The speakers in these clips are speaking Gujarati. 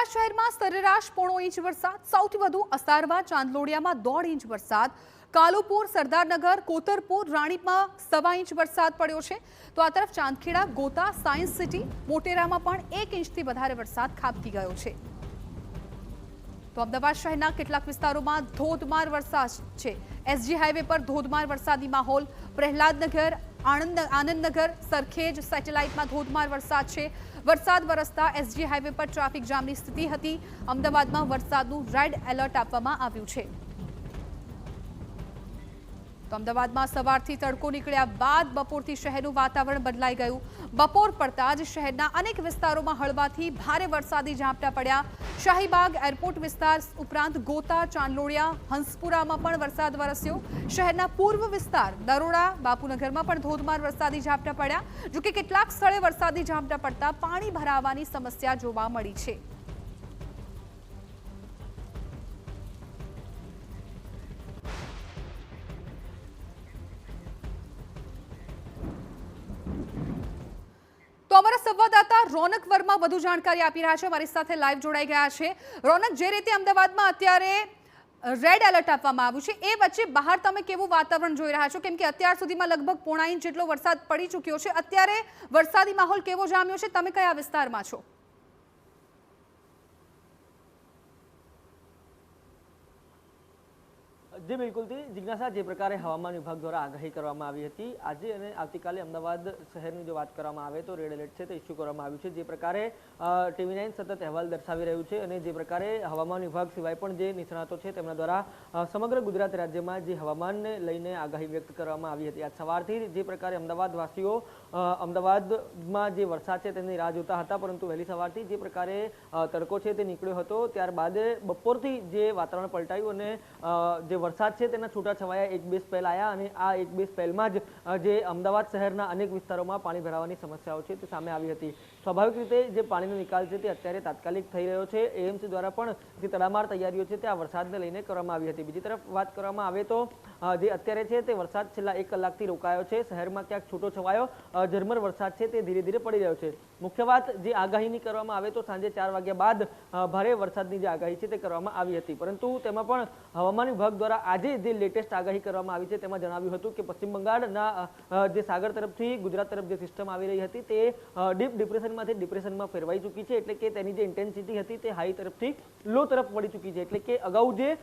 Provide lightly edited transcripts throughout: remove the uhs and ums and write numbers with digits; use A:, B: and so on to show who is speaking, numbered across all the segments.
A: અમદાવાદ શહેરમાં સરેરાશ 1.5 ઇંચ વરસાદ, સૌથી વધુ અસારવા ચાંદલોડિયામાં 1.5 ઇંચ વરસાદ, કાલુપુર, સરદારનગર, કોતરપુર, રાણીપમાં 1.25 ઇંચ વરસાદ પડ્યો છે. તો આ તરફ ચાંદખેડા, ગોતા, સાયન્સ સિટી, મોટેરામાં પણ 1 ઇંચથી વધારે વરસાદ ખાબકી ગયો છે. તો અમદાવાદ શહેરના કેટલાક વિસ્તારોમાં ધોધમાર વરસાદ છે. એસજી હાઈવે પર ધોધમાર વરસાદી માહોલ, પ્રહલાદનગર, આનંદનગર, સરખેજ, સેટેલાઇટમાં ધોધમાર વરસાદ છે. વરસાદ વરસતા એસજી હાઈવે પર ટ્રાફિક જામની સ્થિતિ હતી. અમદાવાદમાં વરસાદનું રેડ એલર્ટ આપવામાં આવ્યું છે. તો અમદાવાદમાં સવારથી તડકો નીકળ્યા બાદ બપોરથી શહેરનું વાતાવરણ બદલાઈ ગયું. બપોર પડતા જ શહેરના અનેક વિસ્તારોમાં હળવાથી ભારે વરસાદી ઝાપટા પડ્યા. શાહીબાગ એરપોર્ટ વિસ્તાર ઉપરાંત ગોતા, ચાંદલોડિયા, હંસપુરામાં પણ વરસાદ વરસ્યો. શહેરના પૂર્વ વિસ્તાર દરોડા, બાપુનગરમાં પણ ધોધમાર વરસાદી ઝાપટા પડ્યા. જોકે કેટલાક સ્થળે વરસાદી ઝાપટા પડતા પાણી ભરાવાની સમસ્યા જોવા મળી છે. તો અમારા સંવાદદાતા રોનક વર્મા વધુ જાણકારી આપી રહ્યા છે, અમારી સાથે લાઈવ જોડાઈ ગયા છે. રોનક, જે રીતે અમદાવાદમાં અત્યારે રેડ એલર્ટ આપવામાં આવ્યું છે, એ વચ્ચે બહાર તમે કેવું વાતાવરણ જોઈ રહ્યા છો? કેમ કે અત્યાર સુધીમાં લગભગ 1.5 ઇંચ જેટલો વરસાદ પડી ચૂક્યો છે. અત્યારે વરસાદી માહોલ કેવો જામ્યો છે? તમે કયા વિસ્તારમાં છો?
B: જી બિલકુલથી જિજ્ઞાસા, જે પ્રકારે હવામાન વિભાગ દ્વારા આગાહી કરવામાં આવી હતી, આજે અને આવતીકાલે અમદાવાદ શહેરની જો વાત કરવામાં આવે તો રેડ એલર્ટ છે તે ઇસ્યુ કરવામાં આવ્યું છે. જે પ્રકારે TV9 સતત અહેવાલ દર્શાવી રહ્યું છે અને જે પ્રકારે હવામાન વિભાગ સિવાય પણ જે નિષ્ણાતો છે તેમના દ્વારા સમગ્ર ગુજરાત રાજ્યમાં જે હવામાનને લઈને આગાહી વ્યક્ત કરવામાં આવી હતી. આજ સવારથી જે પ્રકારે અમદાવાદવાસીઓ અમદાવાદમાં જે વરસાદ છે તેની રાહ જોતા હતા, પરંતુ વહેલી સવારથી જે પ્રકારે તડકો છે તે નીકળ્યો હતો, ત્યારબાદ બપોરથી જે વાતાવરણ પલટાયું અને જે વરસાદ છે તેના છૂટાછવાયા 1-2 સ્પેલ આવ્યા અને આ 1-2 સ્પેલમાં જ જે અમદાવાદ શહેરના અનેક વિસ્તારોમાં પાણી ભરાવાની સમસ્યાઓ છે તે સામે આવી હતી. સ્વાભાવિક રીતે જે પાણીનો નિકાલ છે તે અત્યારે તાત્કાલિક થઈ રહ્યો છે. એએમસી દ્વારા પણ જે તડામાર તૈયારીઓ છે તે આ વરસાદને લઈને કરવામાં આવી હતી. બીજી તરફ વાત કરવામાં આવે તો જે અત્યારે છે તે વરસાદ છેલ્લા 1 કલાકથી રોકાયો છે. શહેરમાં ક્યાંક છૂટો છવાયો ઝરમર વરસાદ છે તે ધીરે ધીરે પડી રહ્યો છે. મુખ્ય વાત જે આગાહીની કરવામાં આવે તો સાંજે 4 વાગ્યા બાદ ભારે વરસાદની જે આગાહી છે તે કરવામાં આવી હતી, પરંતુ તેમાં પણ હવામાન વિભાગ દ્વારા આજે જે લેટેસ્ટ આગાહી કરવામાં આવી છે તેમાં જણાવ્યું હતું કે પશ્ચિમ બંગાળના જે સાગર તરફથી ગુજરાત તરફ જે સિસ્ટમ આવી રહી હતી તે ડીપ ડિપ્રેશનમાંથી ડિપ્રેશનમાં ફેરવાઈ ચૂકી છે. એટલે કે તેની જે ઇન્ટેન્સિટી હતી તે હાઈ તરફથી લો તરફ વળી ચૂકી છે. એટલે કે અગાઉ જે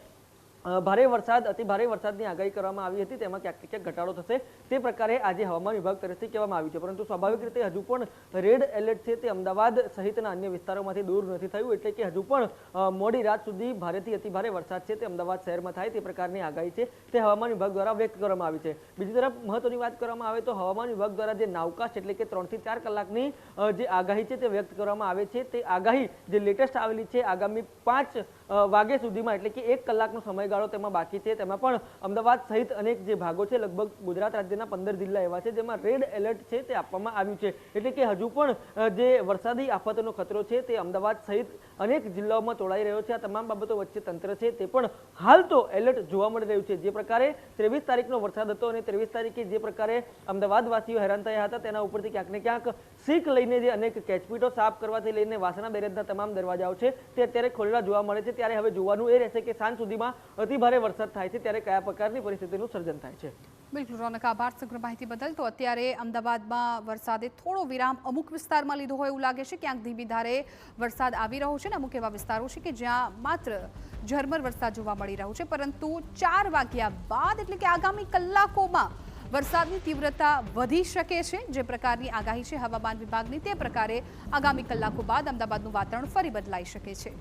B: ભારે વરસાદ, અતિ ભારે વરસાદની આગાહી કરવામાં આવી હતી તેમાં ક્યાંક ક્યાંક ઘટાડો થશે તે પ્રકારે આજે હવામાન વિભાગ તરફથી કહેવામાં આવ્યું છે. પરંતુ સ્વાભાવિક રીતે હજુ પણ રેડ એલર્ટ છે તે અમદાવાદ સહિતના અન્ય વિસ્તારોમાંથી દૂર નથી થયું. એટલે કે હજુ પણ મોડી રાત સુધી ભારેથી અતિ ભારે વરસાદ છે તે અમદાવાદ શહેરમાં થાય તે પ્રકારની આગાહી છે તે હવામાન વિભાગ દ્વારા વ્યક્ત કરવામાં આવી છે. બીજી તરફ મહત્વની વાત કરવામાં આવે તો હવામાન વિભાગ દ્વારા જે નાવકાસ્ટ એટલે કે 3 થી 4 કલાકની જે આગાહી છે તે વ્યક્ત કરવામાં આવે છે, તે આગાહી જે લેટેસ્ટ આવેલી છે આગામી 5 વાગ્યા સુધીમાં, એટલે કે 1 કલાકનો સમયગાળો તેમાં બાકી છે. તેમાં પણ અમદાવાદ સહિત અનેક જે ભાગો છે, લગભગ ગુજરાત રાજ્યના 15 જિલ્લા એવા છે જેમાં રેડ એલર્ટ છે તે આપવામાં આવ્યું છે. એટલે કે હજુ પણ જે વરસાદી આફતનો ખતરો છે તે અમદાવાદ સહિત અનેક જિલ્લાઓમાં તોળાઈ રહ્યો છે. આ તમામ બાબતો વચ્ચે તંત્ર છે તે પણ હાલ તો એલર્ટ જોવા મળી રહ્યું છે. જે પ્રકારે 23 તારીખનો વરસાદ હતો અને 23 તારીખે જે પ્રકારે અમદાવાદવાસીઓ હેરાન થયા હતા તેના ઉપરથી ક્યાંક ને ક્યાંક સીક લઈને જે અનેક કેચપીટો સાફ કરવાથી લઈને વાસણા બેરેજના તમામ દરવાજાઓ છે તે અત્યારે ખોલેલા જોવા મળે છે. ત્યારે હવે જોવાનું એ રહેશે કે સાંજ સુધીમાં અતિ ભારે વરસાદ થાય છે ત્યારે કયા પ્રકારની પરિસ્થિતિનું સર્જન થાય છે.
A: બિલકુલ રોનક, આભાર સમગ્ર માહિતી બદલ. તો અત્યારે અમદાવાદમાં વરસાદે થોડો વિરામ અમુક વિસ્તારમાં લીધો હોય એવું લાગે છે. ક્યાંક ધીમી ધારે વરસાદ આવી રહ્યો છે ને અમુક એવા વિસ્તારો છે કે જ્યાં માત્ર ઝરમર વરસાદ જોવા મળી રહ્યો છે. પરંતુ 4 વાગ્યા બાદ એટલે કે આગામી કલાકોમાં વરસાદની તીવ્રતા વધી શકે છે. જે પ્રકારની આગાહી છે હવામાન વિભાગની, તે પ્રકારે આગામી કલાકો બાદ અમદાવાદનું વાતાવરણ ફરી બદલાઈ શકે છે.